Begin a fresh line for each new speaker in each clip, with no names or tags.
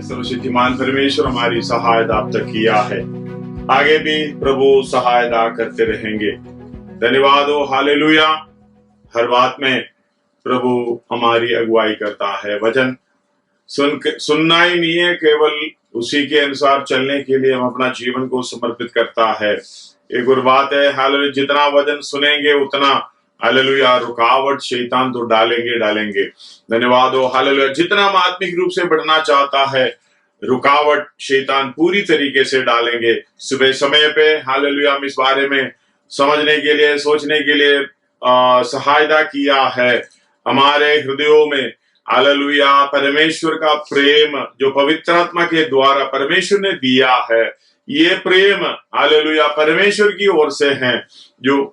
सर्वशक्तिमान परमेश्वर हमारी सहायता अब तक किया है, आगे भी प्रभु सहायता करते रहेंगे। धन्यवाद हो, हालेलुया। हर बात में प्रभु हमारी अगुवाई करता है। वचन सुनना ही नहीं है, केवल उसी के अनुसार चलने के लिए हम अपना जीवन को समर्पित करता है। एक और बात है, हालेलुया, जितना वचन सुनेंगे उतना हालेलुया रुकावट शैतान तो डालेंगे। धन्यवाद हो, हालेलुया। जितना हम आत्मिक रूप से बढ़ना चाहता है, रुकावट शैतान पूरी तरीके से डालेंगे। सुबह समय पे हालेलुया हम इस बारे में समझने के लिए, सोचने के लिए सहायता किया है। हमारे हृदयों में हालेलुया परमेश्वर का प्रेम जो पवित्र आत्मा के द्वारा परमेश्वर ने दिया है, ये प्रेम हालेलुया परमेश्वर की ओर से है। जो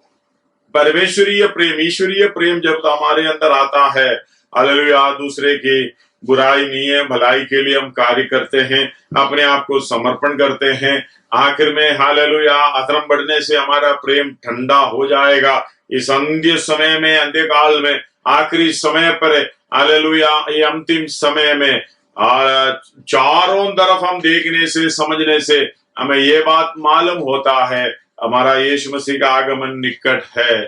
परमेश्वरीय प्रेम, ईश्वरीय प्रेम जब हमारे अंदर आता है, हालेलुया, दूसरे की बुराई नहीं है, भलाई के लिए हम कार्य करते हैं, अपने आप को समर्पण करते हैं। आखिर में हालेलुया अधर्म बढ़ने से हमारा प्रेम ठंडा हो जाएगा। इस अंध्य समय में, अंधकाल में, आखिरी समय पर हालेलुया ये अंतिम समय में चारों तरफ हम देखने से, समझने से हमें ये बात मालूम होता है, हमारा यीशु मसीह का आगमन निकट है।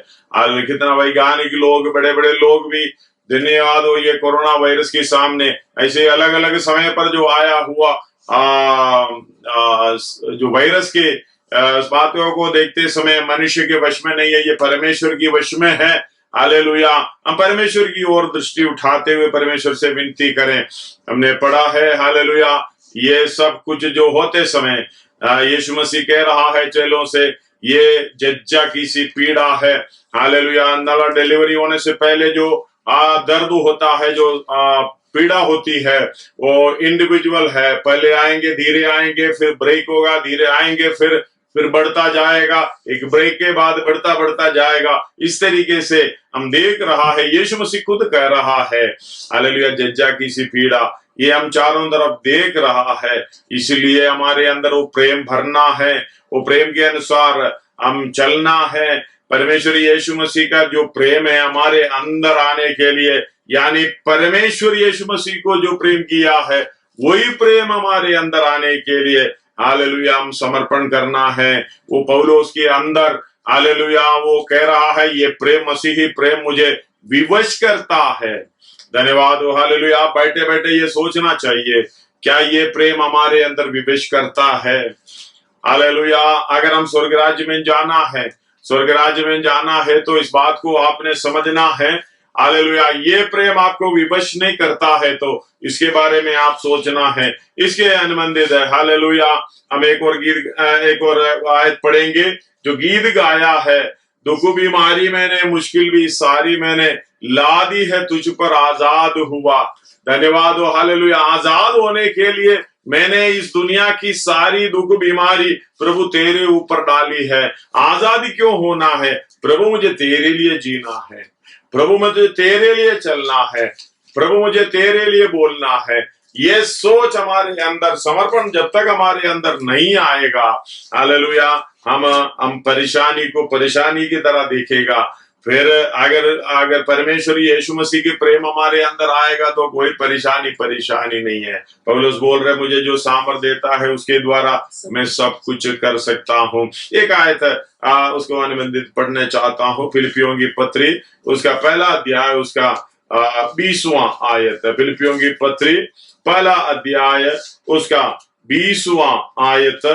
कितना वैज्ञानिक लोग, बड़े बड़े लोग भी, धन्यवाद हो, ये कोरोना वायरस के सामने ऐसे अलग अलग समय पर जो आया हुआ जो वायरस के बातों को देखते समय मनुष्य के वश में नहीं है, ये परमेश्वर की वश में है। हालेलुया, हम परमेश्वर की ओर दृष्टि उठाते हुए परमेश्वर से विनती करें। हमने पढ़ा है हालेलुया, ये सब कुछ जो होते समय यीशु मसीह कह रहा है चेलों से, ये जज्जा की सी पीड़ा है। हालेलुया, नाला डिलीवरी होने से पहले जो दर्द होता है, जो पीड़ा होती है, वो इंडिविजुअल है। पहले आएंगे, धीरे आएंगे, फिर ब्रेक होगा, धीरे आएंगे, फिर बढ़ता जाएगा, एक ब्रेक के बाद बढ़ता जाएगा। इस तरीके से हम देख रहा है, यीशु मसीह खुद कह रहा है हालेलुया, जज्जा की सी पीड़ा, ये हम चारों तरफ देख रहा है। इसलिए हमारे अंदर वो प्रेम भरना है, वो प्रेम के अनुसार हम चलना है। परमेश्वर यीशु मसीह का जो प्रेम है हमारे अंदर आने के लिए, यानी परमेश्वर यीशु मसीह को जो प्रेम किया है, वही प्रेम हमारे अंदर आने के लिए हालेलुया हम समर्पण करना है। वो पौलुस के अंदर हालेलुया वो कह रहा है, ये प्रेम, मसीही प्रेम मुझे विवश करता है। धन्यवाद हो, हालेलुया। बैठे बैठे ये सोचना चाहिए, क्या ये प्रेम हमारे अंदर विवश करता है? हालेलुया। अगर हम स्वर्ग राज्य में जाना है तो इस बात को आपने समझना है। हालेलुया, ये प्रेम आपको विवश नहीं करता है तो इसके बारे में आप सोचना है, इसके अनुबंधित है। हालेलुया, हम एक और आयत पढ़ेंगे जो गीत गाया है, दुख बीमारी मैंने, मुश्किल भी सारी मैंने ला दी है, तुझ पर आजाद हुआ। धन्यवाद हो, हालेलुया। आजाद होने के लिए मैंने इस दुनिया की सारी दुख बीमारी प्रभु तेरे ऊपर डाली है। आजादी क्यों होना है? प्रभु मुझे तेरे लिए जीना है, प्रभु मुझे तेरे लिए चलना है, प्रभु मुझे तेरे लिए बोलना है। ये सोच हमारे अंदर, समर्पण जब तक हमारे अंदर नहीं आएगा, हालेलुया, हम परेशानी को परेशानी की तरह देखेगा। फिर अगर परमेश्वर यीशु मसीह के प्रेम हमारे अंदर आएगा तो कोई परेशानी नहीं है। पौलुस बोल रहे, मुझे जो सामर्थ देता है उसके द्वारा मैं सब कुछ कर सकता हूँ। एक आयत उसको अनुबंधित पढ़ने चाहता हूँ, फिलिपियों की पत्री उसका पहला अध्याय, उसका 20वां आयत है। फिलिपियों की पत्री पहला अध्याय उसका 20वां आयत।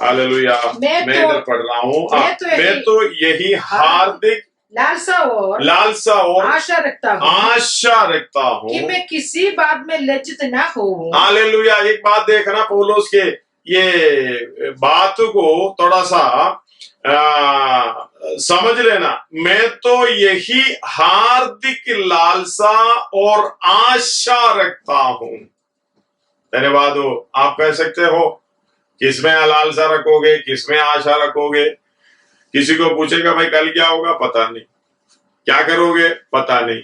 हालेलुया, मैं इधर पढ़ रहा हूँ। मैं तो यही हार्दिक लालसा और
आशा रखता हूँ कि मैं किसी बात में लज्जित ना हो।
हालेलुया। एक बात देखना, पौलुस के ये बात को थोड़ा सा समझ लेना। मैं तो यही हार्दिक लालसा और आशा रखता हूँ। धन्यवाद हो। आप कह सकते हो किसमें लालसा रखोगे, किसमें आशा रखोगे? किसी को पूछेगा भाई कल क्या होगा, पता नहीं, क्या करोगे, पता नहीं।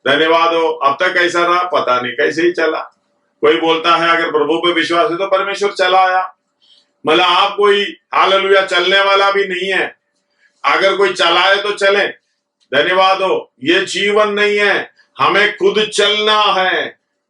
धन्यवाद हो। अब तक कैसा रहा, पता नहीं, कैसे ही चला। कोई बोलता है अगर प्रभु पे विश्वास है तो परमेश्वर चलाया, मतलब आप कोई हालेलुया चलने वाला भी नहीं है। अगर कोई चलाए तो चले। धन्यवाद हो। ये जीवन नहीं है, हमें खुद चलना है।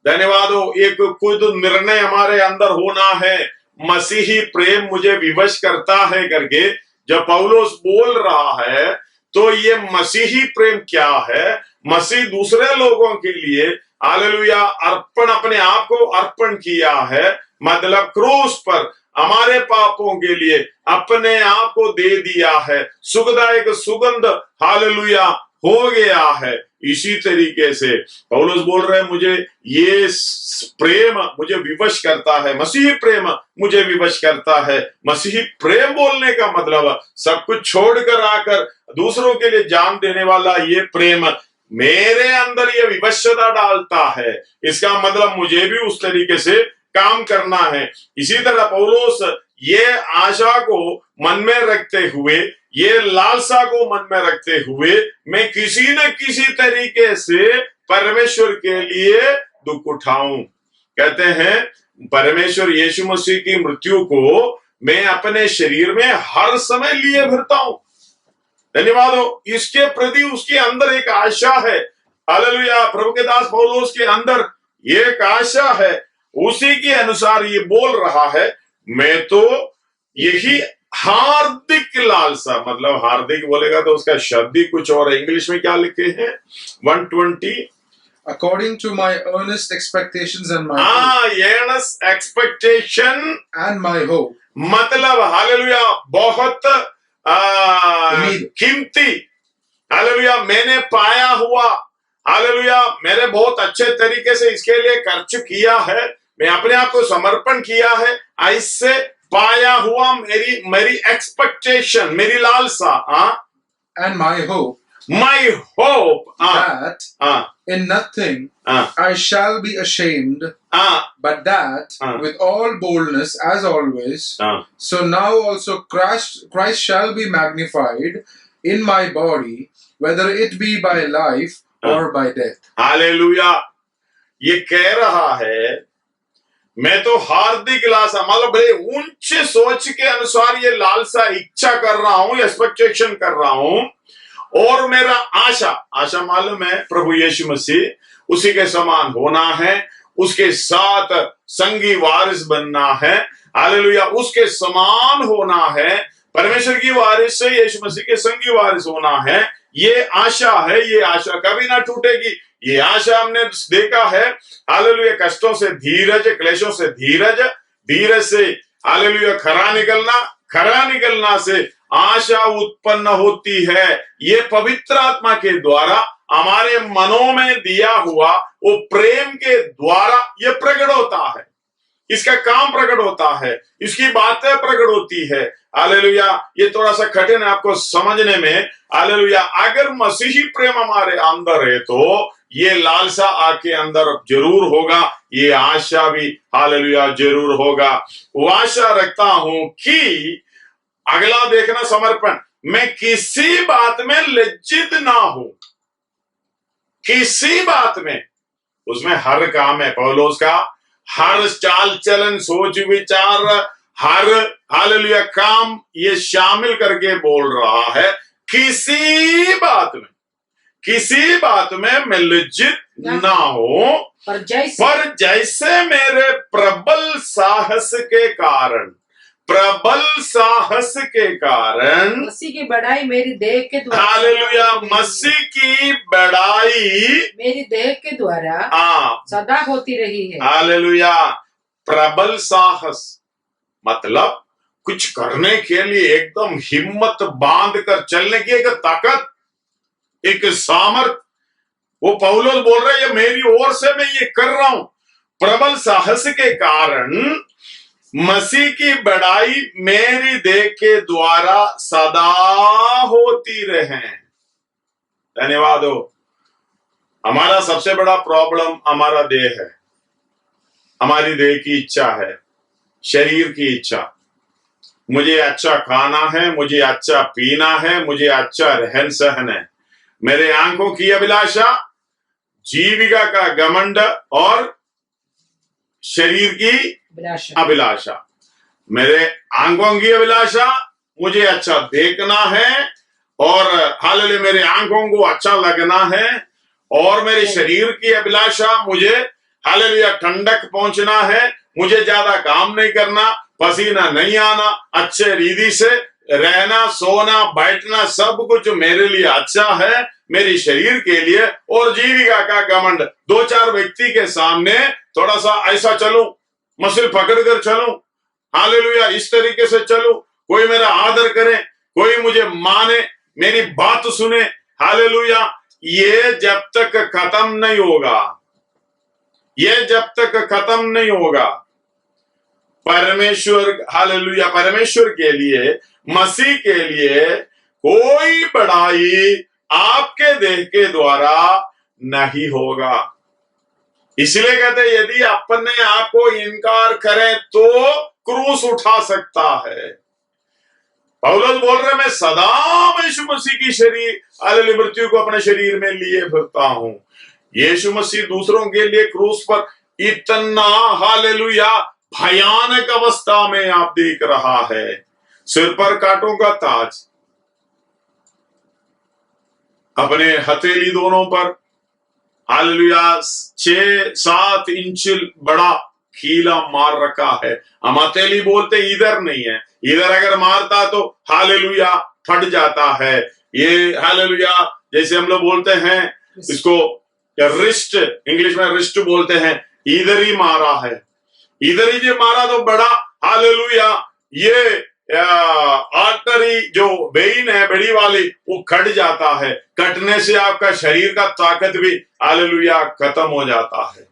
धन्यवाद हो। एक खुद निर्णय हमारे अंदर होना है, मसीही प्रेम मुझे विवश करता है करके जब पौलुस बोल रहा है, तो ये मसीही प्रेम क्या है? मसीह दूसरे लोगों के लिए हालेलुया अर्पण, अपने आप को अर्पण किया है, मतलब क्रूस पर हमारे पापों के लिए अपने आप को दे दिया है, सुखदायक सुगंध हालेलुया हो गया है। इसी तरीके से पौलुस बोल रहे हैं, मुझे ये प्रेम मुझे विवश करता है, मसीही प्रेम मुझे विवश करता है। मसीही प्रेम बोलने का मतलब सब कुछ छोड़कर आकर दूसरों के लिए जान देने वाला ये प्रेम मेरे अंदर ये विवशता डालता है। इसका मतलब मुझे भी उस तरीके से काम करना है। इसी तरह पौलुस ये आशा को मन में रखते हुए, ये लालसा को मन में रखते हुए, मैं किसी न किसी तरीके से परमेश्वर के लिए दुख उठाऊं। कहते हैं परमेश्वर यीशु मसीह की मृत्यु को मैं अपने शरीर में हर समय लिए फिरता हूं। धन्यवाद हो। इसके प्रति उसके अंदर एक आशा है। हालेलुया। प्रभु के दास पौलुस के अंदर ये एक आशा है, उसी के अनुसार ये बोल रहा है, मैं तो यही हार्दिक लालसा, मतलब हार्दिक बोलेगा तो उसका शब्द ही कुछ और, इंग्लिश में क्या लिखे हैं 120,
according to my earnest expectations and my
earnest expectation
and my hope,
मतलब हालेलुया बहुत कीमती, हालेलुया मैंने पाया हुआ, हालेलुया मैंने बहुत अच्छे तरीके से इसके लिए खर्च किया है, मैं अपने आप को समर्पण किया है, ऐसे पाया हुआ मेरी एक्सपेक्टेशन, मेरी लालसा,
and my hope
that
in nothing I shall be ashamed, but that with all boldness as always, so now also Christ shall be magnified in my body, whether it be by life or by death.
Hallelujah. ये कह रहा है, मैं तो हार्दिक लालसा, मतलब बड़े ऊंचे सोच के अनुसार ये लालसा इच्छा कर रहा हूं, एक्सपेक्टेशन कर रहा हूं, और मेरा आशा मालूम है प्रभु यीशु मसीह उसी के समान होना है, उसके साथ संगी वारिस बनना है, हालेलुया उसके समान होना है, परमेश्वर की वारिस से यीशु मसीह के संगी वारिस होना है। ये आशा है, ये आशा कभी ना टूटेगी। ये आशा हमने देखा है, हालेलुया कष्टों से धीरज, क्लेशों से धीरज से हालेलुया खरा निकलना से आशा उत्पन्न होती है। ये पवित्र आत्मा के द्वारा हमारे मनों में दिया हुआ वो प्रेम के द्वारा ये प्रकट होता है, इसका काम प्रकट होता है, इसकी बातें प्रकट होती है। हालेलुया ये थोड़ा सा कठिन है आपको समझने में। हालेलुया अगर मसीही प्रेम हमारे अंदर है तो ये लालसा आपके अंदर जरूर होगा, ये आशा भी हालेलुया जरूर होगा। वो आशा रखता हूं कि अगला देखना समर्पण, मैं किसी बात में लज्जित ना हूं, किसी बात में, उसमें हर काम है पौलुस का, हर चाल चलन सोच विचार हर हालेलुया काम ये शामिल करके बोल रहा है। किसी बात में मैं लज्जित ना हो, पर जैसे मेरे प्रबल साहस के कारण
मसीह की बढ़ाई मेरी देह के द्वारा,
हालेलुया मसीह की बढ़ाई
मेरी देह के द्वारा सदा होती रही है।
हालेलुया प्रबल साहस मतलब कुछ करने के लिए एकदम हिम्मत बांध कर चलने की एक ताकत, एक सामर्थ। वो पौलुस बोल रहे हैं ये मेरी ओर से मैं ये कर रहा हूं, प्रबल साहस के कारण मसीह की बढ़ाई मेरी देह के द्वारा सदा होती रहे। धन्यवाद हो। हमारा सबसे बड़ा प्रॉब्लम हमारा देह है, हमारी देह की इच्छा है, शरीर की इच्छा। मुझे अच्छा खाना है, मुझे अच्छा पीना है, मुझे अच्छा रहन सहन है। मेरे आंखों की अभिलाषा, जीविका का घमंड और शरीर की अभिलाषा। मेरे आंखों की अभिलाषा, मुझे अच्छा देखना है और हालेलुया मेरे आंखों को अच्छा लगना है, और मेरे शरीर की अभिलाषा, मुझे हालेलुया ठंडक पहुंचना है, मुझे ज्यादा काम नहीं करना, पसीना नहीं आना, अच्छे रीति से रहना, सोना, बैठना, सब कुछ मेरे लिए अच्छा है, मेरी शरीर के लिए, और जीविका का घमंड। 2-4 व्यक्ति के सामने थोड़ा सा ऐसा चलूं, मसल पकड़ कर चलूं, हालेलुया इस तरीके से चलूं, कोई मेरा आदर करे, कोई मुझे माने, मेरी बात सुने, हालेलुया, ये जब तक खत्म नहीं होगा, ये जब तक खत्म नहीं होगा, परमेश्वर, हालेलुया, परमेश्वर के लिए, मसीह के लिए कोई बढ़ाई आपके देह के द्वारा नहीं होगा। इसलिए कहते हैं, यदि अपने आप को इनकार करें तो क्रूस उठा सकता है। पौलुस बोल रहे, मैं सदा यीशु मसीह की शरीर, हालेलुया, मृत्यु को अपने शरीर में लिए फिरता हूं। यीशु मसीह दूसरों के लिए क्रूस पर इतना, हालेलुया, भयानक अवस्था में आप देख रहा है, सिर पर कांटों का ताज, अपने हथेली दोनों पर, हालेलुया, 6-7 इंच बड़ा कीला मार रखा है। हम हथेली बोलते, इधर नहीं है, इधर अगर मारता तो हालेलुया फट जाता है। ये हालेलुया, जैसे हम लोग बोलते हैं इसको रिस्ट, इंग्लिश में रिस्ट बोलते हैं, इधर ही मारा है, इधर ही जो मारा तो बड़ा, हालेलुया, ये आर्टरी जो वेइन है बड़ी वाली, वो कट जाता है, कटने से आपका शरीर का ताकत भी, हालेलुया, खत्म हो जाता है।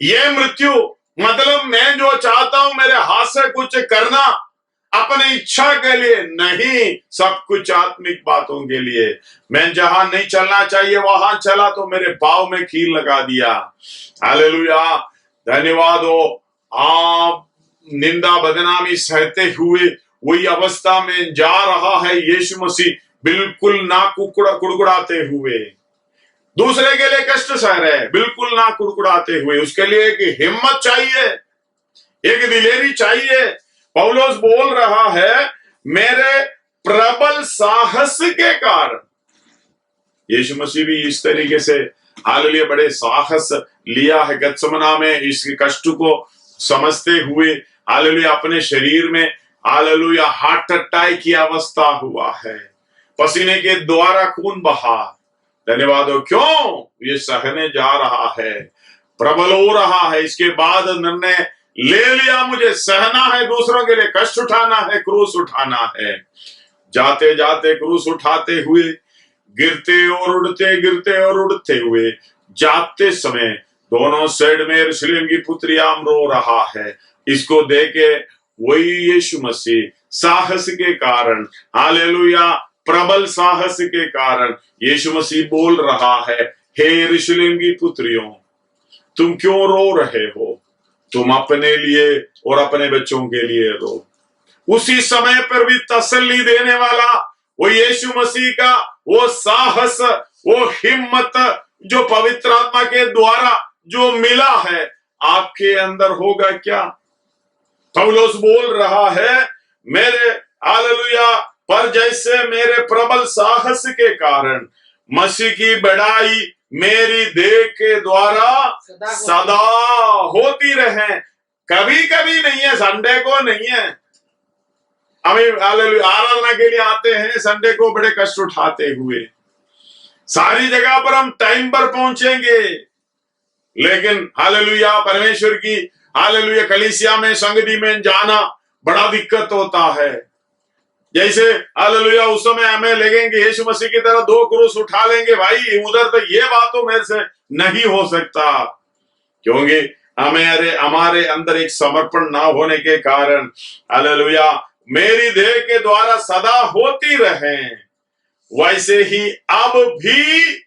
ये मृत्यु मतलब मैं जो चाहता हूं मेरे हाथ से कुछ करना, अपनी इच्छा के लिए नहीं, सब कुछ आत्मिक बातों के लिए। मैं जहां नहीं चलना चाहिए वहां चला तो मेरे पांव में कील लगा दिया। हालेलुया, धन्यवाद हो। आप निंदा बदनामी सहते हुए वही अवस्था में जा रहा है यीशु मसीह, बिल्कुल ना कुड़कुड़ाते हुए, दूसरे के लिए कष्ट सह रहे, बिल्कुल ना कुड़कुड़ाते हुए। उसके लिए एक हिम्मत चाहिए, एक दिलेरी चाहिए। पौलुस बोल रहा है, मेरे प्रबल साहस के कारण। यीशु मसीह भी इस तरीके से, हालेलुया, बड़े साहस लिया है गत्समना में, इसके कष्ट को समझते हुए, हालेलुया, अपने शरीर में, हालेलुया, हार्ट अटैक की अवस्था हुआ है, पसीने के द्वारा खून बहा। धन्यवाद हो, क्यों ये सहने जा रहा है, प्रबल हो रहा है। इसके बाद निर्णय ले लिया, मुझे सहना है, दूसरों के लिए कष्ट उठाना है, क्रूस उठाना है। जाते जाते क्रूस उठाते हुए, गिरते और उड़ते, गिरते और उड़ते हुए, जाते समय दोनों साइड में यरूशलेम की पुत्रियां रो रहा है। इसको देखे वही यीशु मसीह साहस के कारण, हालेलुया, प्रबल साहस के कारण यीशु मसीह बोल रहा है, हे यरूशलेम की पुत्रियों, तुम क्यों रो रहे हो? तुम अपने लिए और अपने बच्चों के लिए रो। उसी समय पर भी तसल्ली देने वाला वो यीशु मसीह का वो साहस, वो हिम्मत जो पवित्र आत्मा के द्वारा जो मिला है, आपके अंदर होगा क्या? पौलुस बोल रहा है, मेरे, हालेलुया, पर जैसे मेरे प्रबल साहस के कारण मसीह की बढ़ाई मेरी देह के द्वारा सदा होती रहे। कभी कभी नहीं है, संडे को नहीं है। हम हालेलुया आराधना के लिए आते हैं, संडे को बड़े कष्ट उठाते हुए, सारी जगह पर हम टाइम पर पहुंचेंगे, लेकिन हालेलुया परमेश्वर की, हालेलुया, कलीसिया में, संगति में जाना बड़ा दिक्कत होता है। जैसे हालेलुया उस समय हमें लगेंगे यीशु मसीह की तरह 2 क्रूस उठा लेंगे, भाई उधर तो ये बात तो मेरे से नहीं हो सकता, क्योंकि हमारे अंदर एक समर्पण ना होने के कारण, हालेलुया, मेरी देह के द्वारा सदा होती रहे, वैसे ही अब भी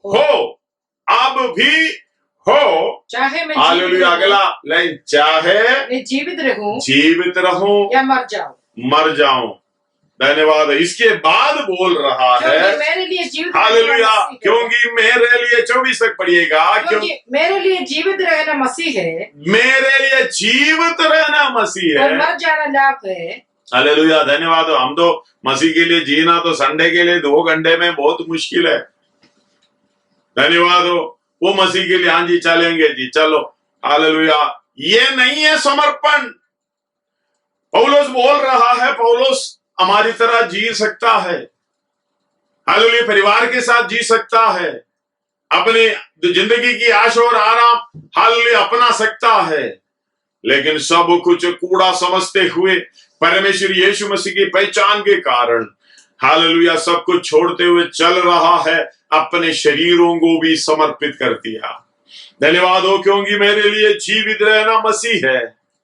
हो, अब भी हो,
चाहे मैं
हालेलुया, अगला लाइन, चाहे
मैं
जीवित रहूं
या मर जाऊं।
धन्यवाद। इसके बाद बोल रहा है,
मेरे लिए जीवित,
हालेलुया, क्योंकि मेरे लिए 24 तक पढ़िएगा,
क्योंकि मेरे लिए जीवित रहना मसीह है,
मेरे लिए जीवित रहना मसीह है,
और मर जाना लाभ है।
हालेलुया, धन्यवाद। हम तो मसीह के लिए जीना तो संडे के लिए 2 घंटे में बहुत मुश्किल है। धन्यवाद हो। वो मसीह के लिए हाँ जी चलेंगे जी चलो हालेलुया। ये नहीं है समर्पण। पौलुस बोल रहा है, पौलुस हमारी तरह जी सकता है, हालेलुया, परिवार के साथ जी सकता है, अपनी जिंदगी की आश और आराम हालेलुया अपना सकता है, लेकिन सब कुछ कूड़ा समझते हुए परमेश्वर यीशु मसीह की पहचान के कारण हालेलुया सब कुछ छोड़ते हुए चल रहा है, अपने शरीरों को भी समर्पित कर दिया। धन्यवाद हो, क्योंकि मेरे लिए जीवित रहना मसीह है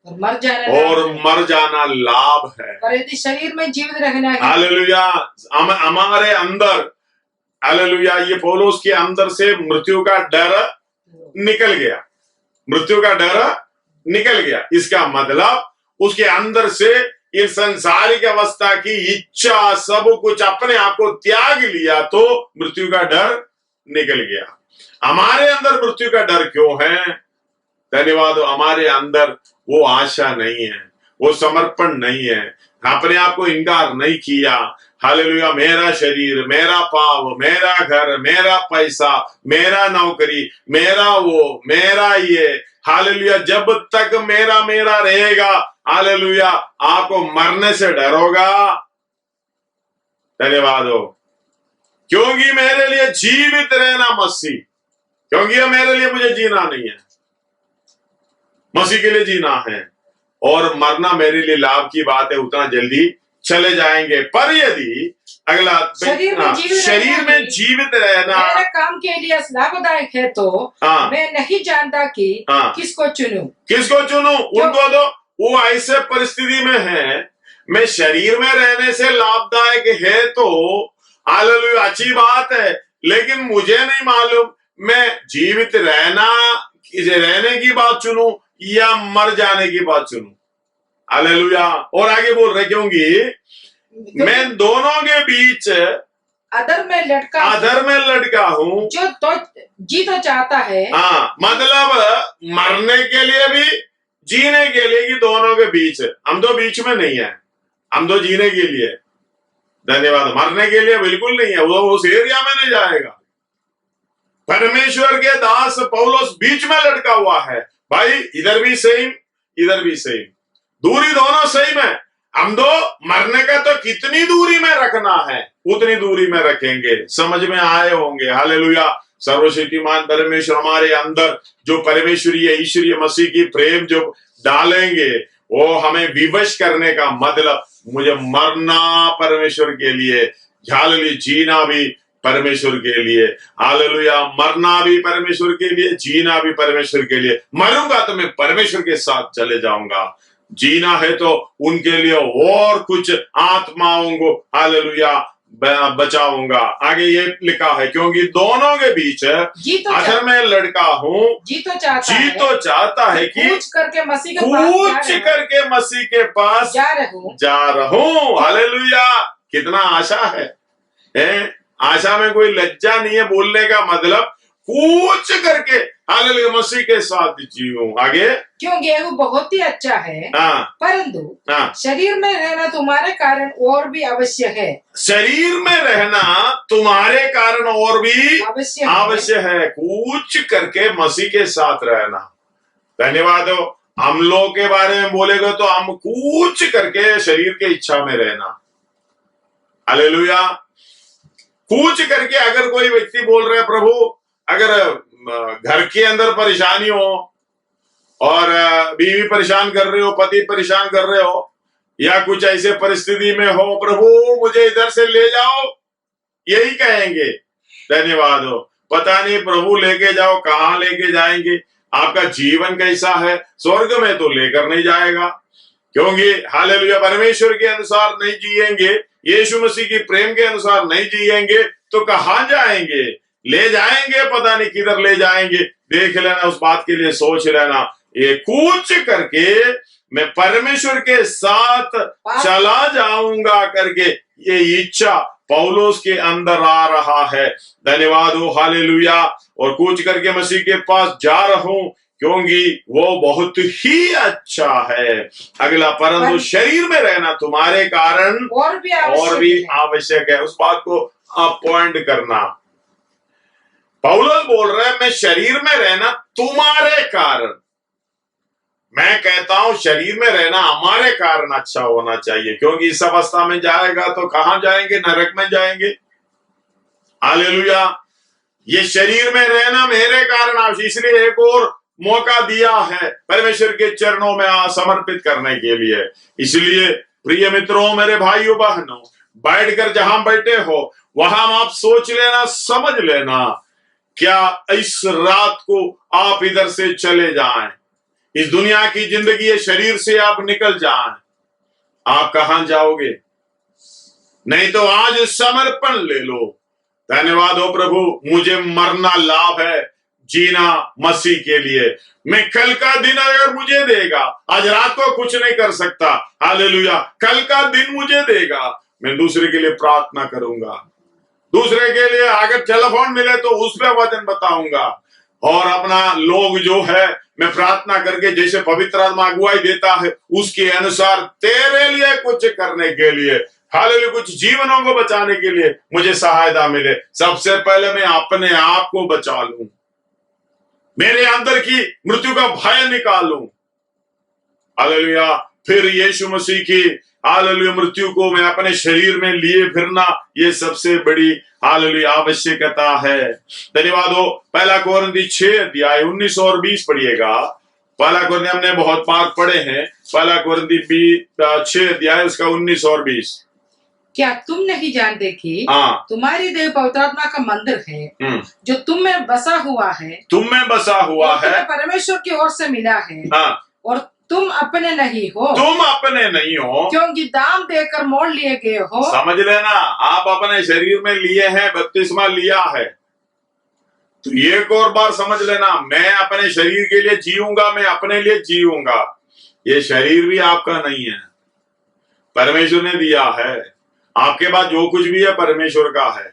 और मर जाना लाभ है।
पर यदि शरीर में जीवित रहना है,
हालेलुया, हमारे अंदर हालेलुया ये पौलुस के अंदर से मृत्यु का डर निकल गया, मृत्यु का डर निकल गया। इसका मतलब उसके अंदर से इस संसारिक अवस्था की इच्छा सब कुछ अपने आप को त्याग लिया तो मृत्यु का डर निकल गया। हमारे अंदर मृत्यु का डर क्यों है? धन्यवाद, हमारे अंदर वो आशा नहीं है, वो समर्पण नहीं है, अपने आप को इंकार नहीं किया। हालेलुया, मेरा शरीर, मेरा पाव, मेरा घर, मेरा पैसा, मेरा नौकरी, मेरा वो, मेरा ये, हालेलुया, जब तक मेरा मेरा रहेगा, हालेलुया, आपको मरने से डर होगा। धन्यवाद हो, क्योंकि मेरे लिए जीवित रहना मसीह, क्योंकि मेरे लिए मुझे जीना नहीं है, मसीह के लिए जीना है, और मरना मेरे लिए लाभ की बात है। उतना जल्दी चले जाएंगे। पर यदि अगला शरीर में जीवित रहना
मेरे काम के लिए लाभदायक है तो मैं नहीं जानता कि किसको चुनूं।
किसको चुनूं? उनको तो वो ऐसे परिस्थिति में है, मैं शरीर में रहने से लाभदायक है तो हालेलुया अच्छी बात है, लेकिन मुझे नहीं मालूम मैं जीवित रहने की बात चुनूं या मर जाने की बात चुनूं। हालेलुया। और आगे बोल रहे, क्योंकि मैं दोनों के बीच
अधर में लटका हूँ, जो तो जी तो चाहता है,
हाँ, मतलब मरने के लिए भी जीने के लिए, कि दोनों के बीच। हम तो बीच में नहीं है, हम तो जीने के लिए। धन्यवाद, मरने के लिए बिल्कुल नहीं है, वो उस एरिया में नहीं जाएगा। परमेश्वर के दास पौलुस बीच में लटका हुआ है भाई, इधर भी सेम इधर भी सेम, दूरी दोनों सेम है। हम तो मरने का तो कितनी दूरी में रखना है उतनी दूरी में रखेंगे। समझ में आए होंगे। हालेलुया। सर्वशक्तिमान परमेश्वर हमारे अंदर जो परमेश्वरीय ईश्वरीय मसीह की प्रेम जो डालेंगे, वो हमें विवश करने का मतलब, मुझे मरना परमेश्वर के लिए, हालेलुया, जीना भी परमेश्वर के लिए। हालेलुया, मरना भी परमेश्वर के लिए, जीना भी परमेश्वर के लिए। मरूंगा तो मैं परमेश्वर के साथ चले जाऊंगा, जीना है तो उनके लिए और कुछ आत्माओं को हालेलुया बचाऊंगा। आगे ये लिखा है, क्योंकि दोनों के बीच अगर मैं लड़का हूँ, जी तो चाहता है कि
कूच करके
मसीह के पास जा रहूं। हालेलुया, कितना आशा है? आशा में कोई लज्जा नहीं है बोलने का मतलब, कूच करके हालेलुया मसीह के साथ जीऊं। आगे,
क्योंकि वो बहुत ही अच्छा है, परंतु शरीर में रहना तुम्हारे कारण और भी आवश्यक है।
शरीर में रहना तुम्हारे कारण और भी आवश्यक है। कूच करके मसीह के साथ रहना। धन्यवाद हो। हम लोग के बारे में बोलेगा तो हम कूच करके शरीर के इच्छा में रहना। हालेलुया। कूच करके अगर कोई व्यक्ति बोल रहे प्रभु, अगर घर के अंदर परेशानी हो और बीवी परेशान कर रहे हो, पति परेशान कर रहे हो, या कुछ ऐसे परिस्थिति में हो, प्रभु मुझे इधर से ले जाओ, यही कहेंगे। धन्यवाद हो। पता नहीं प्रभु लेके जाओ, कहाँ लेके जाएंगे, आपका जीवन कैसा है, स्वर्ग में तो लेकर नहीं जाएगा, क्योंकि हालेलुया परमेश्वर के अनुसार नहीं जिएंगे, यीशु मसीह की प्रेम के अनुसार नहीं जिएंगे तो कहाँ जाएंगे? ले जाएंगे, पता नहीं किधर ले जाएंगे। देख लेना, उस बात के लिए सोच लेना। ये कूच करके मैं परमेश्वर के साथ चला जाऊंगा करके ये इच्छा पौलुस के अंदर आ रहा है। धन्यवाद हो। हालेलुया। और कूच करके मसीह के पास जा रहा हूं क्योंकि वो बहुत ही अच्छा है। अगला, परंतु शरीर में रहना तुम्हारे कारण और भी आवश्यक है। उस बात को आप पॉइंट करना। पौलुस बोल रहे हैं मैं शरीर में रहना तुम्हारे कारण, मैं कहता हूं शरीर में रहना हमारे कारण अच्छा होना चाहिए, क्योंकि इस अवस्था में जाएगा तो कहां जाएंगे? नरक में जाएंगे। हालेलुया। ये शरीर में रहना मेरे कारण आवश्यक, इसलिए एक और मौका दिया है परमेश्वर के चरणों में समर्पित करने के लिए। इसलिए प्रिय मित्रों, मेरे भाइयों बहनों, बैठकर जहां बैठे हो वहां आप सोच लेना, समझ लेना, क्या इस रात को आप इधर से चले जाएं, इस दुनिया की जिंदगी ये शरीर से आप निकल जाएं, आप कहां जाओगे? नहीं तो आज समर्पण ले लो। धन्यवाद हो प्रभु, मुझे मरना लाभ है, जीना मसीह के लिए। मैं कल का दिन अगर मुझे देगा, आज रात को कुछ नहीं कर सकता, हालेलुया, कल का दिन मुझे देगा, मैं दूसरे के लिए प्रार्थना करूंगा, दूसरे के लिए अगर टेलीफोन मिले तो उस पर वचन बताऊंगा, और अपना लोग जो है मैं प्रार्थना करके जैसे पवित्र आत्मा अगुवाई देता है उसके अनुसार तेरे लिए कुछ करने के लिए, हालेलुया, कुछ जीवनों को बचाने के लिए मुझे सहायता मिले। सबसे पहले मैं अपने आप को बचा लूं, मेरे अंदर की मृत्यु का भय निकालूं, हालेलुया। फिर यीशु मसीह की हालेलुया मृत्यु को मैं अपने शरीर में लिए फिरना, ये सबसे बड़ी हालेलुया आवश्यकता है। धन्यवाद हो। पहला कोरिन्थी 6 अध्याय 19 और 20 पढ़िएगा। पहला कोरिन्थी हमने बहुत बार पढ़े हैं, पहला कोरिन्थी 6 अध्याय उसका 19 और 20।
क्या तुम नहीं जानते कि तुम्हारी देह पवित्र आत्मा का मंदिर है जो तुम में बसा हुआ है, तुम में बसा हुआ है, परमेश्वर की ओर से मिला है, और तुम अपने नहीं हो, तुम अपने नहीं हो, क्योंकि दाम देकर मोल लिए गए हो। समझ लेना, आप अपने शरीर में लिए हैं, बपतिस्मा लिया है, तो एक और बार समझ लेना, मैं अपने शरीर के लिए जीऊंगा, मैं अपने लिए जीऊंगा। ये शरीर भी आपका नहीं है, परमेश्वर ने दिया है। आपके पास जो कुछ भी है परमेश्वर का है।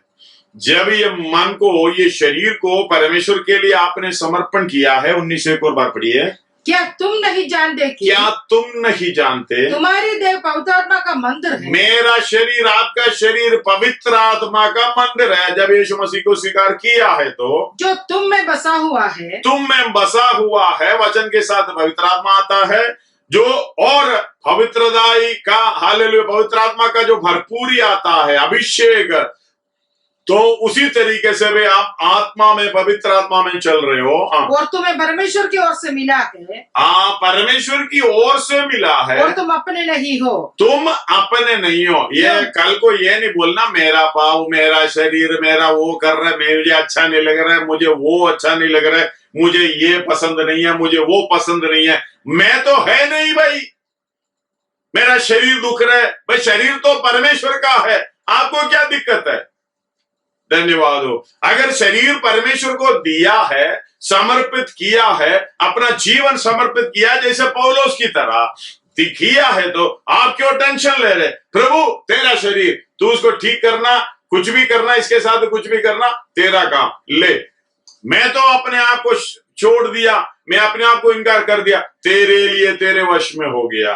जब ये मन को, ये शरीर को परमेश्वर के लिए आपने समर्पण किया है, 19 एक और बार पढ़िए। क्या तुम नहीं जानते कि, क्या तुम नहीं जानते तुम्हारी देह पवित्र आत्मा का मंदिर है? मेरा शरीर, आपका शरीर पवित्र आत्मा का मंदिर है। जब यीशु मसीह को स्वीकार किया है तो जो तुम में बसा हुआ है, तुम में बसा हुआ है, वचन के साथ पवित्र आत्मा आता है जो, और पवित्रदाई का हालेलुया पवित्र आत्मा का जो भरपूरी आता है, अभिषेक, तो उसी तरीके से भी आप आत्मा में, पवित्र आत्मा में चल रहे हो। और तुम्हें परमेश्वर की ओर से मिला है। परमेश्वर की ओर से मिला है, और तुम अपने नहीं हो, तुम अपने नहीं हो। ये कल को ये नहीं बोलना मेरा पाँव, मेरा शरीर, मेरा वो कर रहा है, मुझे अच्छा नहीं लग रहा है, मुझे वो अच्छा नहीं लग रहा है, मुझे ये पसंद नहीं है, मुझे वो पसंद नहीं है। मैं तो है नहीं भाई, मेरा शरीर दुख रहा है भाई, शरीर तो परमेश्वर का है, आपको क्या दिक्कत है? धन्यवाद हो। अगर शरीर परमेश्वर को दिया है, समर्पित किया है, अपना जीवन समर्पित किया जैसे पौलुस की तरह किया है, तो आप क्यों टेंशन ले रहे? प्रभु तेरा शरीर, तू उसको ठीक करना, कुछ भी करना, इसके साथ कुछ भी करना, तेरा काम ले। मैं तो अपने आप को छोड़ दिया, मैं अपने आप को इनकार कर दिया, तेरे लिए, तेरे वश में हो गया।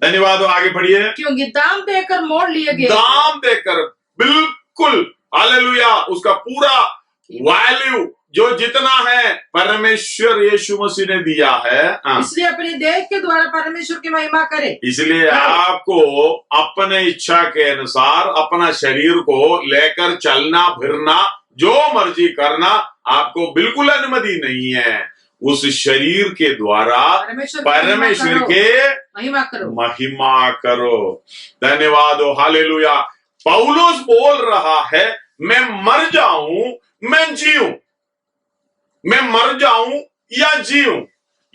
धन्यवाद हो। आगे बढ़िए। क्योंकि दाम देकर मोल लिए गए, दाम देकर, बिल्कुल हालेलुया, उसका पूरा वैल्यू जो जितना है परमेश्वर यीशु मसीह ने दिया है, इसलिए अपनी देह के द्वारा परमेश्वर की महिमा करे। इसलिए आपको अपने इच्छा के अनुसार अपना शरीर को लेकर चलना फिरना, जो मर्जी करना, आपको बिल्कुल अनुमति नहीं है। उस शरीर के द्वारा परमेश्वर के महिमा करो। धन्यवाद हो। हालेलुया। पौलुस बोल रहा है मैं मर जाऊं, मैं जीऊं, मैं मर जाऊं या जीऊं,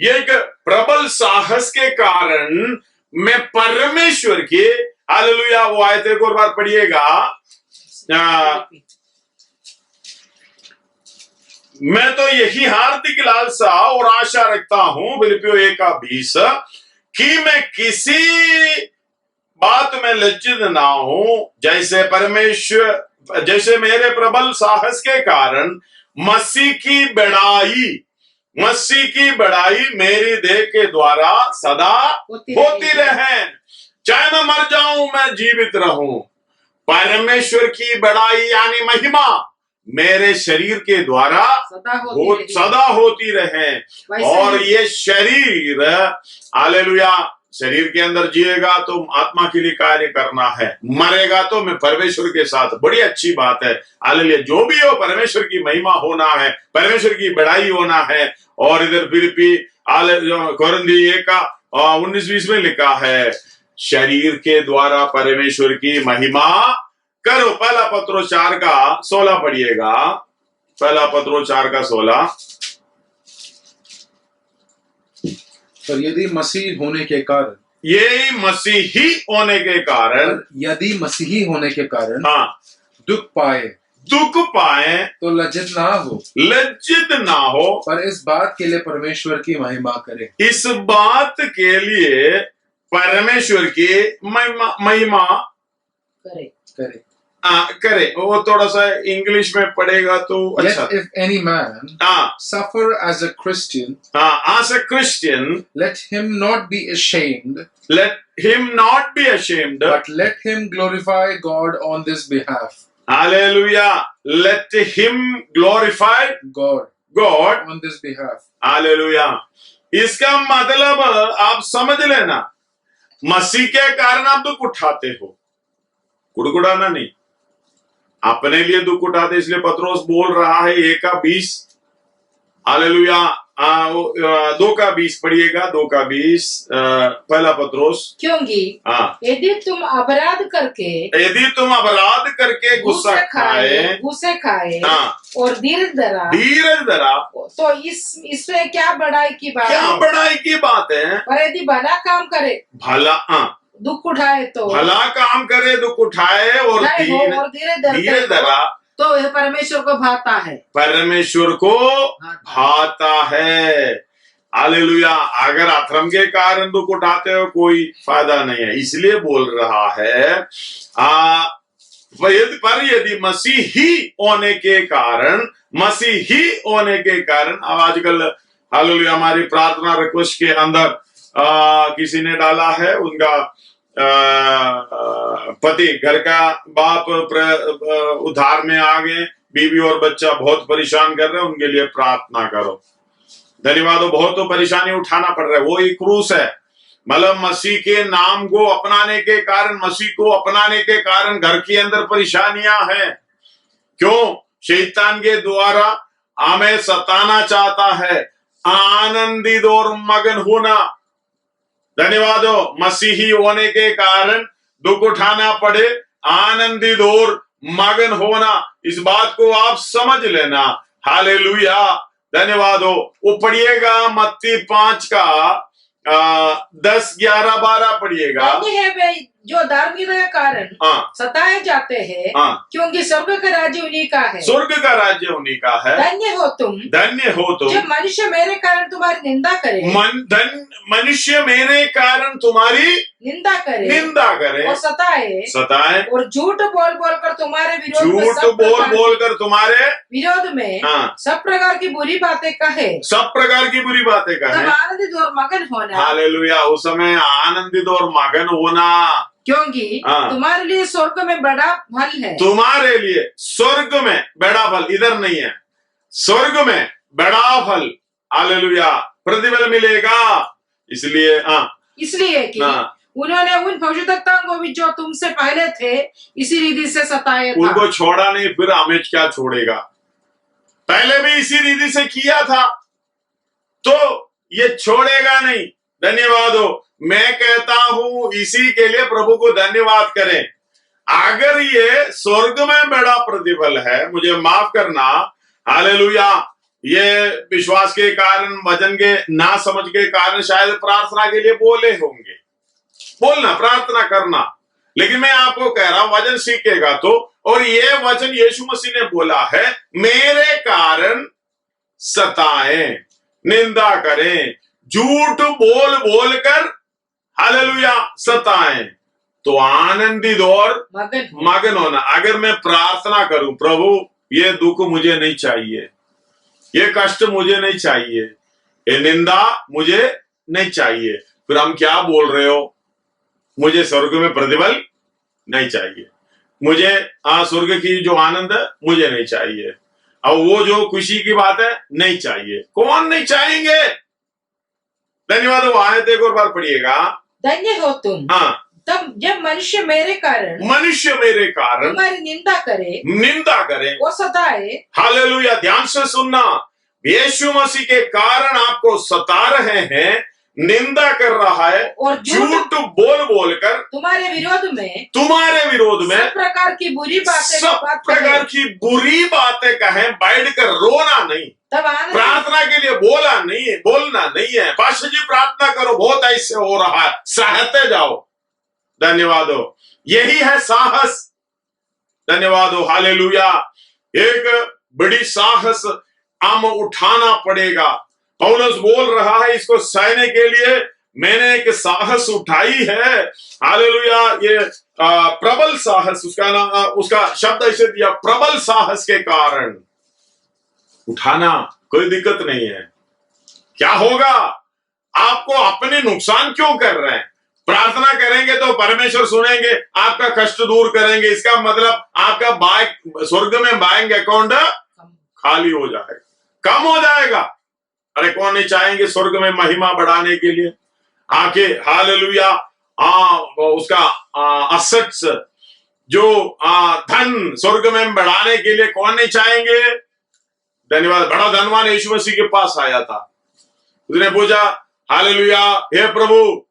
ये एक प्रबल साहस के कारण मैं परमेश्वर के, हालेलुया, वो आयत एक और बार पढ़िएगा। मैं तो यही हार्दिक लालसा और आशा रखता हूं, फिलिपियों 1:20, कि मैं किसी बात में लज्जित ना हूं, जैसे मेरे प्रबल साहस के कारण मसीह की बड़ाई मेरी देह के द्वारा सदा होती रहे। चाहे मैं मर जाऊं, मैं जीवित रहूं, परमेश्वर की बड़ाई यानी महिमा
मेरे शरीर के द्वारा सदा होती रहे। और ये शरीर हालेलुया, शरीर के अंदर जिएगा तो आत्मा के लिए कार्य करना है, मरेगा तो मैं परमेश्वर के साथ। बड़ी अच्छी बात है, हालेलुया। जो भी हो परमेश्वर की महिमा होना है, परमेश्वर की बड़ाई होना है। और इधर फिलिप्पी कोरिन्थी 1:19-20 में लिखा है, शरीर के द्वारा परमेश्वर की महिमा करो। पहला पत्रोस 4:16 पढ़िएगा, पहला पत्रोस 4:16।
पर यदि मसीही होने के कारण,
ये मसीही होने के कारण,
यदि मसीही होने के कारण
हाँ
दुख पाए तो लज्जित ना हो, पर इस बात के लिए परमेश्वर की महिमा करे।
इस बात के लिए परमेश्वर की महिमा करे। वो थोड़ा सा इंग्लिश में पढ़ेगा तो अच्छा।
Yet if any man suffer as a Christian, let him not be ashamed, but let him glorify God on this behalf.
Hallelujah. Let him glorify God
on this behalf.
Hallelujah. इसका मतलब आप समझ लेना, मसीह के कारण आप दुख उठाते हो, गुड़गुड़ाना नहीं, अपने लिए दुख उठाते। इसलिए पत्रोस बोल रहा है 1:20, हालेलुया। 2:20 पढ़िएगा, 2:20 पहला पत्रोस।
क्योंकि यदि तुम अपराध करके गुस्सा खाए और धीरज धरा तो इसमें क्या बड़ाई की बात है। पर यदि भला काम करे, दुख उठाए तो,
भला काम करे, दुख उठाए और धीरज धरा
तो यह परमेश्वर को भाता है,
परमेश्वर को भाता है। हालेलुया। अगर अधर्म के कारण दुख उठाते हो कोई फायदा नहीं है। इसलिए बोल रहा है पर यदि मसीही होने के कारण, अब आजकल हालेलुया हमारी प्रार्थना रिक्वेस्ट के अंदर किसी ने डाला है, उनका पति, घर का बाप उधार में आ गए, बीवी और बच्चा बहुत परेशान कर रहे हैं, उनके लिए प्रार्थना करो। धन्यवाद। बहुत तो परेशानी उठाना पड़ रहा है, वो एक क्रूस है। मतलब मसीह के नाम को अपनाने के कारण, मसीह को अपनाने के कारण घर के अंदर परेशानियां हैं। क्यों? शैतान के द्वारा हमें सताना चाहता है। आनंदित और मगन होना, धन्यवाद हो, मसीही होने के कारण दुख उठाना पड़े, आनंदित और मगन होना, इस बात को आप समझ लेना। हालेलुया। धन्यवाद हो। वो पढ़िएगा मत्ती 5:10, 11, 12 पढ़िएगा।
जो धार्मिक के कारण सताए जाते हैं, क्योंकि स्वर्ग का राज्य उन्हीं का है।
स्वर्ग का राज्य उन्हीं का है।
धन्य हो तुम जब मनुष्य मेरे कारण तुम्हारी निंदा करे,
मनुष्य मेरे कारण तुम्हारी निंदा करे
और सताए और झूठ बोल कर तुम्हारे विरोध में सब प्रकार की बुरी बातें कहे, तब आनंदित और मगन होना।
हालेलुया। उस समय आनंदित और मगन होना,
क्योंकि तुम्हारे लिए स्वर्ग में बड़ा फल है।
तुम्हारे लिए स्वर्ग में बड़ा फल, इधर नहीं है, स्वर्ग में बड़ा फल, हालेलुया, प्रतिफल मिलेगा। इसलिए कि
उन्होंने उन भविष्यद्वक्ताओं को भी जो तुमसे पहले थे इसी रीति से सताया था।
उनको छोड़ा नहीं, फिर हमें क्या छोड़ेगा? पहले भी इसी रीति से किया था तो ये छोड़ेगा नहीं। धन्यवाद हो। मैं कहता हूं इसी के लिए प्रभु को धन्यवाद करें। अगर ये स्वर्ग में बड़ा प्रतिफल है, मुझे माफ करना, हालेलुया, ये विश्वास के कारण, वचन के ना समझ के कारण शायद प्रार्थना के लिए बोले होंगे, बोलना, प्रार्थना करना, लेकिन मैं आपको कह रहा हूं वचन सीखेगा तो, और ये वचन यीशु मसीह ने बोला है, मेरे कारण सताएं, निंदा करें, झूठ बोल कर हालेलुया सताएं, तो आनंदित और मगन होना। अगर मैं प्रार्थना करूं, प्रभु ये दुख मुझे नहीं चाहिए, ये कष्ट मुझे नहीं चाहिए, ये निंदा मुझे नहीं चाहिए, फिर हम क्या बोल रहे हो? मुझे स्वर्ग में प्रतिफल नहीं चाहिए। मुझे स्वर्ग की जो आनंद है मुझे नहीं चाहिए, और वो जो खुशी की बात है नहीं चाहिए। कौन नहीं चाहेंगे? धन्यवाद। वो आयत एक और बार पढ़िएगा।
धन्य हो तुम तब जब मनुष्य मेरे कारण
तुम्हारी निंदा करे
और सताए।
हालेलुया। ध्यान से सुनना, यीशु मसीह के कारण आपको सता रहे हैं, निंदा कर रहा है और झूठ बोल कर तुम्हारे विरोध में सब प्रकार की बुरी बातें कहें, बैठ कर रोना नहीं, प्रार्थना के लिए बोलना नहीं है। पास्टर जी प्रार्थना करो, बहुत ऐसे हो रहा है, सहते जाओ। धन्यवाद हो, यही है साहस। धन्यवाद हो, हालेलुया। एक बड़ी साहस हम उठाना पड़ेगा। पौलुस बोल रहा है, इसको सहने के लिए मैंने एक साहस उठाई है। हालेलुया। ये प्रबल साहस, उसका शब्द ऐसे दिया, प्रबल साहस के कारण उठाना कोई दिक्कत नहीं है। क्या होगा? आपको अपने नुकसान क्यों कर रहे हैं? प्रार्थना करेंगे तो परमेश्वर सुनेंगे, आपका कष्ट दूर करेंगे। इसका मतलब आपका स्वर्ग में बैंक अकाउंट खाली हो जाएगा, कम हो जाएगा। अरे कौन नहीं चाहेंगे स्वर्ग में महिमा बढ़ाने के लिए? आके हालेलुया, उसका असेट्स जो धन स्वर्ग में बढ़ाने के लिए कौन नहीं चाहेंगे? धन्यवाद। बड़ा धनवान यीशु मसीह के पास आया था, उसने पूछा, हालेलुया, हे प्रभु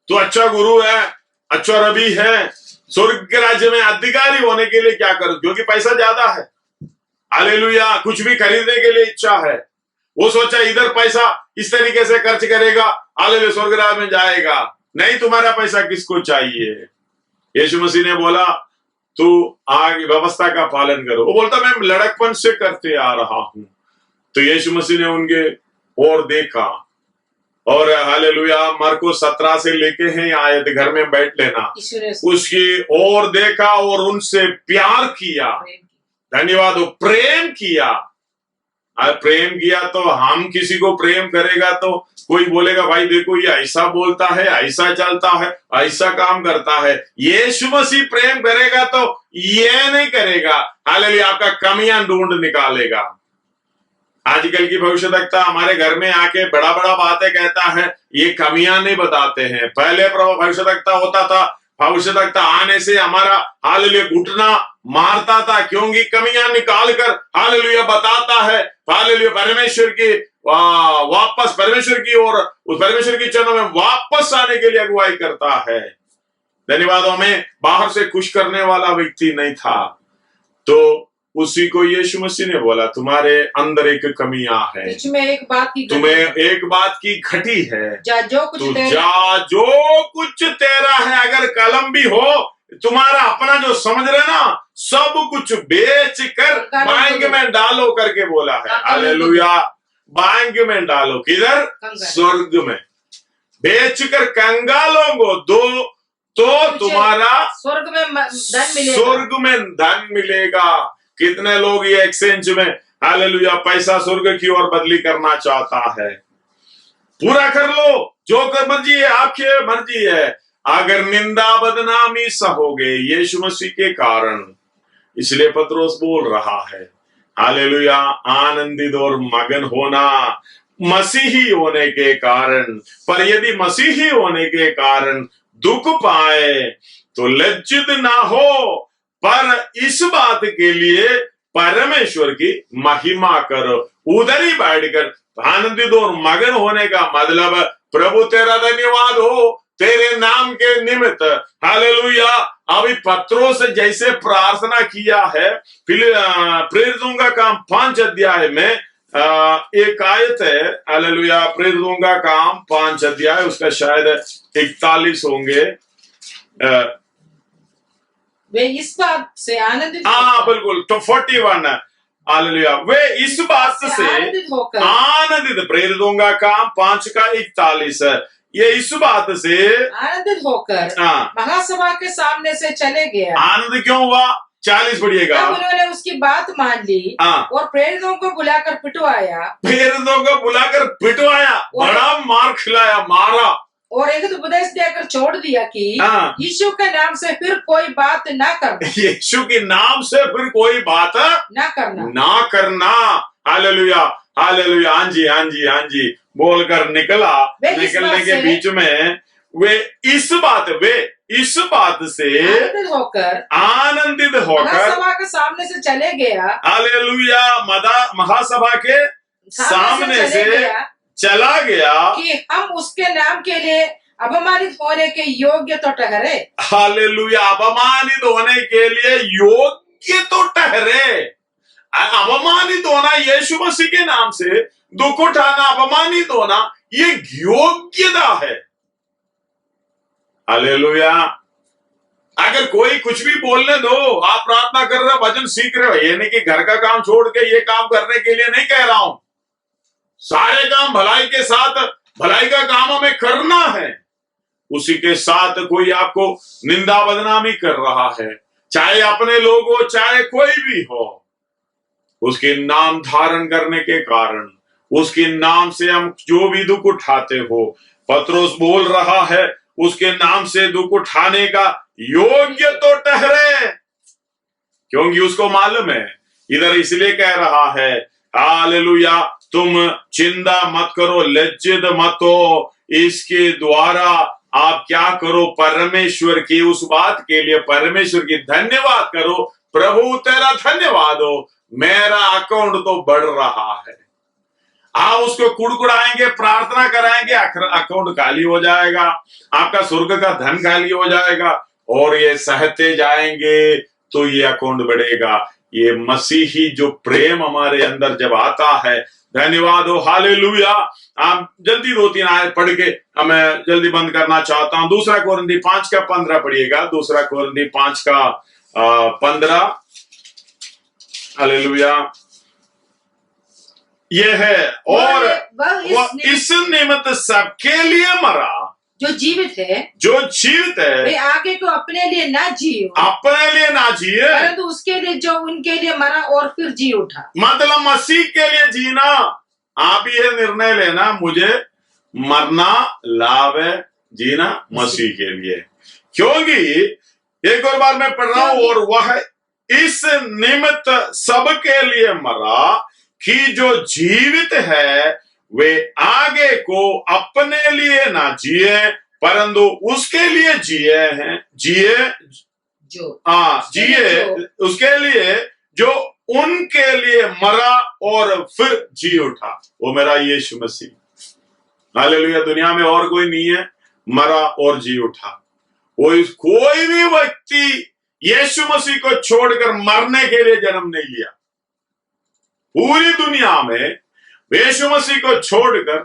तू अच्छा गुरु है, अच्छा रबी है, स्वर्ग के राज्य में अधिकारी होने के लिए क्या करूं? क्योंकि पैसा ज्यादा है। हालेलुया। कुछ भी खरीदने के लिए इच्छा है। वो सोचा इधर पैसा इस तरीके से खर्च करेगा, हालेलुया, स्वर्ग राज्य में जाएगा। नहीं, तुम्हारा पैसा किसको चाहिए? यीशु मसीह ने बोला, तू आगे व्यवस्था का पालन करो। वो बोलता, मैं लड़कपन से करते आ रहा हूं। तो यीशु मसीह ने उनके और देखा, और हालेलुया, मार्को 17 से लेके हैं आयत, घर में बैठ लेना, उसकी और देखा और उनसे प्यार किया। धन्यवाद। प्रेम किया। प्रेम किया तो हम किसी को प्रेम करेगा तो कोई बोलेगा, भाई देखो ये ऐसा बोलता है, ऐसा चलता है, ऐसा काम करता है। यीशु मसीह प्रेम करेगा तो ये नहीं करेगा, हालेलुया, आपका कमियां ढूंढ निकालेगा। आजकल की भविष्यवक्ता हमारे घर में आके बड़ा बड़ा बातें कहता है, ये कमियां नहीं बताते हैं। पहले भविष्यवक्ता होता था, भविष्यवक्ता आने से हमारा हालेलुया घुटना मारता था, क्योंकि कमियां निकाल कर हालेलुया बताता है। हालेलुया, परमेश्वर की वापस परमेश्वर की और उस परमेश्वर की चरणों में वापस आने के लिए अगुवाई करता है। धन्यवाद। हमें बाहर से खुश करने वाला व्यक्ति नहीं था, तो उसी को यीशु मसीह ने बोला, तुम्हारे अंदर एक कमियां है, तुम्हें एक बात की घटी है, जो कुछ तेरा है, अगर कलम भी हो, तुम्हारा अपना जो समझ रहे ना, सब कुछ बेच कर बैंक में डालो करके बोला है। हालेलुया। बैंक में डालो, किधर? स्वर्ग में। बेच कर कंगालों को दो तो तुम्हारा स्वर्ग में धन मिलेगा। कितने लोग ये एक्सचेंज में हालेलुया पैसा स्वर्ग की ओर बदली करना चाहता है। पूरा कर लो, जो कर मर्जी है, आपकी मर्जी है। अगर निंदा बदनामी सहोगे यीशु मसीह के कारण, इसलिए पत्रोस बोल रहा है, हालेलुया, आनंदित और मगन होना मसीही होने के कारण। पर यदि मसीही होने के कारण दुख पाए तो लज्जित ना हो, पर इस बात के लिए परमेश्वर की महिमा करो। उधर ही बैठकर आनंदित और मगन होने का मतलब, प्रभु तेरा धन्यवाद हो तेरे नाम के निमित्त। हालेलुया। अभी पत्रोस से जैसे प्रार्थना किया है, प्रेरितों का काम 5 अध्याय में एक आयत है। हालेलुया। प्रेरितों का काम 5 अध्याय, उसका शायद 41 होंगे।
वे इस बात से आनंदित,
बिल्कुल, तो 41 है। हालेलुया। वे इस बात से आनंदित, प्रेरितों का काम 5 का 41 है। ये इस बात से
आनंदित होकर महासभा के सामने से चले गया।
आनंद क्यों हुआ? 40 पढ़िएगा।
तब उन्होंने उसकी बात मान ली और प्रेरितों को बुलाकर पिटवाया।
बड़ा मार खिलाया, मारा
और एक उपदेश देकर छोड़ दिया कि यीशु के नाम से फिर कोई बात ना करना।
यीशु के नाम से फिर कोई बात
ना
करना। Hallelujah hallelujah. हाँ जी हाँ जी हाँ जी बोलकर निकलने के बीच में वे इस बात से आनंदित होकर
महासभा के सामने से चले गया।
हालेलुया। महासभा के सामने से चला गया
कि हम उसके नाम के लिए अपमानित होने के योग्य तो ठहरे।
हालेलुया। अपमानित होने के लिए योग्य तो ठहरे। अपमानित होना, यीशु मसीह के नाम से दुख उठाना, अपमानित होना, ये योग्यता है। हालेलुया। अगर कोई कुछ भी बोलने दो, आप प्रार्थना कर रहे हो, भजन सीख रहे हो, ये नहीं कि घर का काम छोड़ के ये काम करने के लिए नहीं कह रहा हूं। सारे काम भलाई के साथ, भलाई का काम हमें करना है। उसी के साथ कोई आपको निंदा बदनामी कर रहा है, चाहे अपने लोग हो चाहे कोई भी हो, उसके नाम धारण करने के कारण, उसके नाम से हम जो भी दुख उठाते हो, पत्रोस बोल रहा है, उसके नाम से दुख उठाने का योग्य तो ठहरे, क्योंकि उसको मालूम है। इधर इसलिए कह रहा है, हालेलुया, तुम चिंता मत करो, लज्जित मत हो, इसके द्वारा आप क्या करो, परमेश्वर की उस बात के लिए परमेश्वर की धन्यवाद करो। प्रभु तेरा धन्यवाद हो, मेरा अकाउंट तो बढ़ रहा है। आप उसको कुड़कुड़ाएंगे, प्रार्थना कराएंगे, अकाउंट खाली हो जाएगा, आपका स्वर्ग का धन खाली हो जाएगा, और ये सहते जाएंगे तो ये अकाउंट बढ़ेगा। ये मसीही जो प्रेम हमारे अंदर जब आता है, धन्यवाद हो, हालेलुया। आप जल्दी 2-3 आयत पढ़ के मैं जल्दी बंद करना चाहता हूं। 2 कोरिन्थी 5:15 पढ़िएगा। 2 कोरिन्थी 5:15। हालेलुया। ये है, और वह इस निमित्त सबके लिए मरा
जो जीवित है वे आगे को अपने लिए ना जिए, परंतु उसके लिए जो उनके लिए मरा और फिर जी उठा।
मतलब मसीह के लिए जीना। आप ये निर्णय लेना, मुझे मरना लाभ है, जीना मसीह के लिए। क्योंकि एक और बार मैं पढ़ रहा हूं, और वह इस निमित्त सबके लिए मरा कि जो जीवित है वे आगे को अपने लिए ना जिए, परंतु उसके लिए जिए उसके लिए जो उनके लिए मरा और फिर जी उठा। वो मेरा यीशु मसीह। हालेलुया। दुनिया में और कोई नहीं है, मरा और जी उठा। कोई भी व्यक्ति यीशु मसीह को छोड़कर मरने के लिए जन्म नहीं लिया। पूरी दुनिया में यीशु मसीह को छोड़कर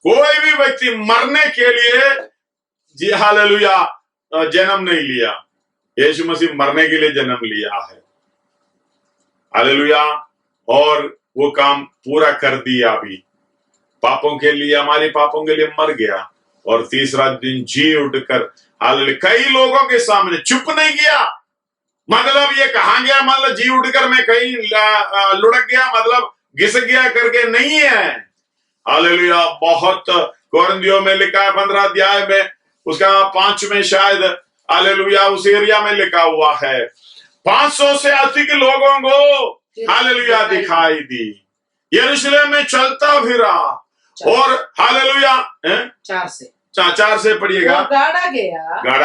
कोई भी व्यक्ति मरने के लिए, जी हालेलुया, जन्म नहीं लिया। यीशु मसीह मरने के लिए जन्म लिया है। हालेलुया। और वो काम पूरा कर दिया भी। पापों के लिए, हमारे पापों के लिए मर गया, और तीसरा दिन जी उठकर, हालेलुया, कई लोगों के सामने चुप नहीं किया। मतलब ये कहां गया, मतलब जी उठकर मैं कहीं लुढ़क गया, मतलब घिस गया करके नहीं है। हालेलुया। बहुत कोरिन्थियों में लिखा है 15 अध्याय में, उसका 5 में शायद, हालेलुया, उस एरिया में लिखा हुआ है, 500 से अधिक लोगों को हालेलुया दिखाई दी। यरूशलेम में चलता फिरा, और हालेलुया 4 से पढ़िएगा। गाड़ा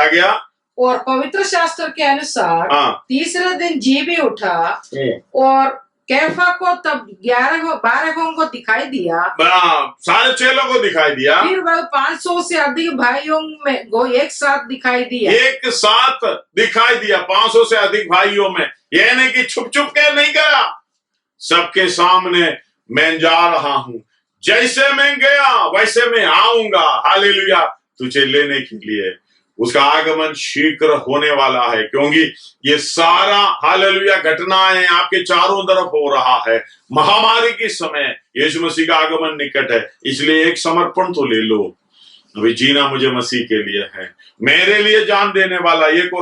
गया
और पवित्र शास्त्र के अनुसार तीसरे दिन जी भी उठा, और कैफा को तब 12 को दिखाई दिया,
सारे चेलों को दिखाई दिया।
फिर वह 500 से अधिक भाइयों में को एक साथ दिखाई दिया।
500 से अधिक भाइयों में। यह नहीं कि छुप छुप के नहीं गया, सबके सामने मैं जा रहा हूं, जैसे मैं गया वैसे मैं आऊंगा, हालेलुया, तुझे लेने के लिए। उसका आगमन शीघ्र होने वाला है, क्योंकि ये सारा हालेलुया घटनाएं आपके चारों तरफ हो रहा है। महामारी के समय यीशु मसीह का आगमन निकट है, इसलिए एक समर्पण तो ले लो। अभी जीना मुझे मसीह के लिए है, मेरे लिए जान देने वाला। एक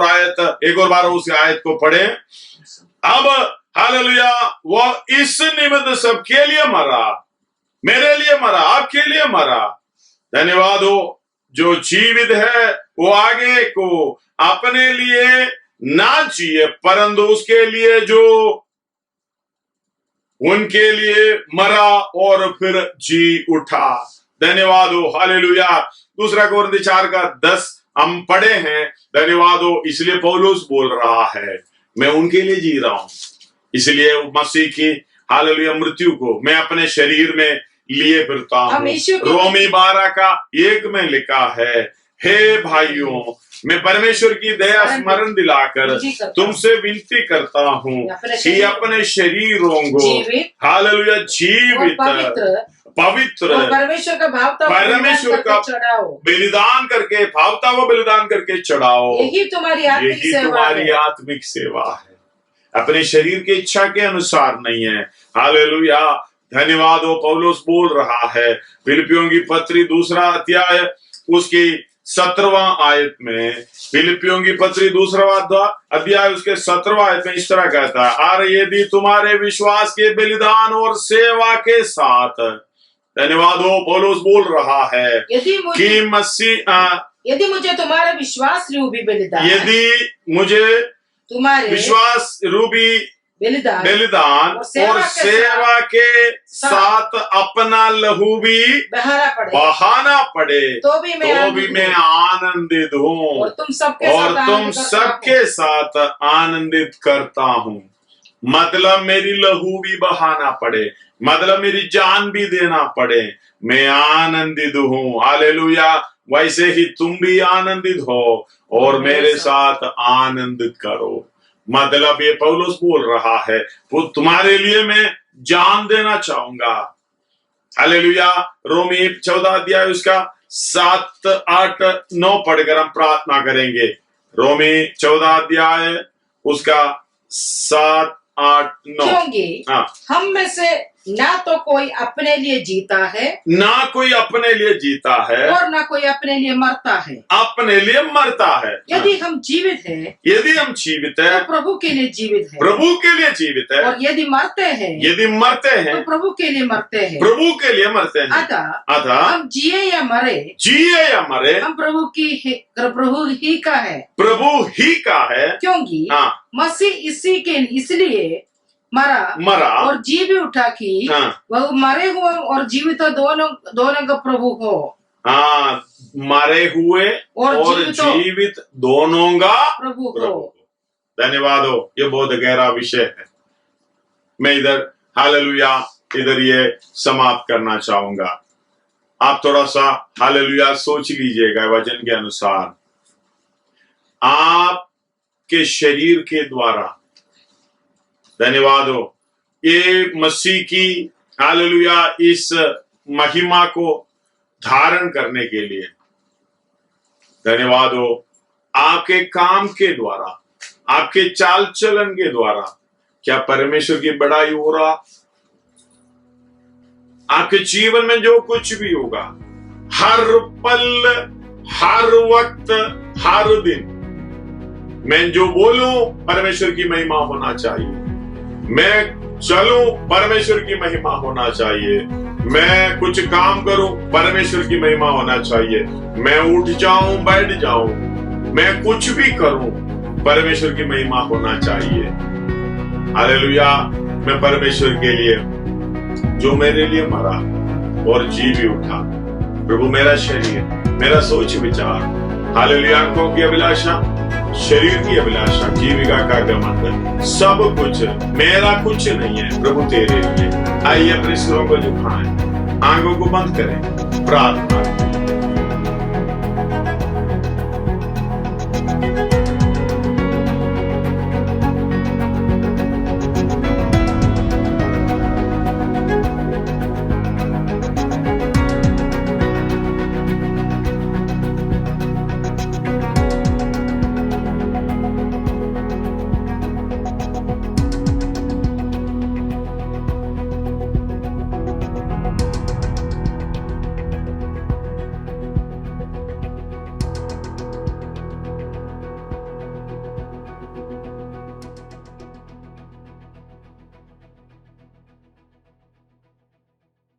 और बार उस आयत को पढ़े। अब हालेलुया, वह इस निमित्त सबके लिए मरा, मेरे लिए मरा, आपके लिए मरा। धन्यवाद हो जो जीवित है वो आगे को अपने लिए ना जिए, परंतु उसके लिए जो उनके लिए मरा और फिर जी उठा। धन्यवाद हो, हालेलुया। दूसरा कोरिन्थी 4:10 हम पढ़े हैं। धन्यवाद हो। इसलिए पौलुस बोल रहा है मैं उनके लिए जी रहा हूं, इसलिए मसीह की हालेलुया मृत्यु को मैं अपने शरीर में लिए फिरता हूं। रोमी 12:1 में लिखा है, हे भाइयों, मैं परमेश्वर की दया स्मरण दिलाकर तुमसे विनती करता हूं कि अपने शरीरों को हालेलुया जीवित पवित्र
और परमेश्वर का
बलिदान करके भावता हुआ बलिदान करके चढ़ाओ।
यही तुम्हारी
आत्मिक सेवा है। अपने शरीर की इच्छा के अनुसार नहीं है। हालेलुया। धन्यवाद हो। पौलुस बोल रहा है फिलिपियों की पत्री 2 अध्याय उसकी 17वां आयत में, फिलिपियों की पत्री 2 अध्याय उसके 17वां आयत में इस तरह कहता है, और यदि तुम्हारे विश्वास के बलिदान और सेवा के साथ, धन्यवाद हो, पौलुस बोल रहा है कि मसीह
यदि मुझे तुम्हारा विश्वास रूपी बलिदान,
यदि मुझे तुम्हारे विश्वास रूपी बलिदान और सेवा के साथ अपना लहू भी बहाना पड़े तो भी मैं आनंदित हूँ और तुम सबके साथ आनंदित करता हूँ। मतलब मेरी लहू भी बहाना पड़े, मतलब मेरी जान भी देना पड़े, मैं आनंदित हूँ। हालेलुया। वैसे ही तुम भी आनंदित हो और मेरे साथ आनंदित करो। मतलब ये पौलुस बोल रहा है वो तुम्हारे लिए मैं जान देना चाहूंगा। हालेलुया। रोमी 14 अध्याय उसका 7, 8, 9 पढ़कर हम प्रार्थना करेंगे। रोमी 14 अध्याय उसका 7, 8, 9।
क्योंकि हम में से ना तो कोई अपने लिए जीता है,
ना कोई अपने लिए जीता है,
और ना कोई अपने लिए मरता है।
अपने लिए मरता है।
यदि हम जीवित हैं,
यदि हम जीवित हैं,
तो प्रभु के लिए जीवित है,
प्रभु के लिए जीवित है।
और यदि मरते हैं,
यदि मरते हैं,
तो प्रभु के लिए मरते हैं,
प्रभु के लिए मरते हैं।
अतः हम जिए या मरे, हम प्रभु ही का है,
प्रभु ही का है।
क्योंकि मसीह इसलिए मरा और जी भी उठा कि वह मरे हुए और जीवित दोनों का प्रभु हो।
मरे हुए और जीवित दोनों का
प्रभु हो।
धन्यवाद हो। ये बहुत गहरा विषय है। मैं इधर हालेलुया इधर ये समाप्त करना चाहूंगा। आप थोड़ा सा हालेलुया सोच लीजिएगा वचन के अनुसार। आपके शरीर के द्वारा, धन्यवाद हो, ये मसीह की हालेलुया इस महिमा को धारण करने के लिए, धन्यवाद हो, आपके काम के द्वारा, आपके चाल चलन के द्वारा क्या परमेश्वर की बड़ाई हो रहा? आपके जीवन में जो कुछ भी होगा, हर पल, हर वक्त, हर दिन मैं जो बोलूं परमेश्वर की महिमा होना चाहिए। मैं चलूं परमेश्वर की महिमा होना चाहिए। मैं कुछ काम करूं परमेश्वर की महिमा होना चाहिए। मैं उठ जाऊं, बैठ जाऊं, मैं कुछ भी करूं परमेश्वर की महिमा होना चाहिए। हालेलुया। मैं परमेश्वर के लिए, जो मेरे लिए मरा और जी भी उठा, प्रभु मेरा शरीर, मेरा सोच विचार, हालेलुया, आंखों की अभिलाषा, शरीर की अभिलाषा, जीविका का घमंड, सब कुछ मेरा कुछ नहीं है प्रभु तेरे लिए। आइए अपने सिरों को झुकाएं, आंखों को बंद करें, प्रार्थना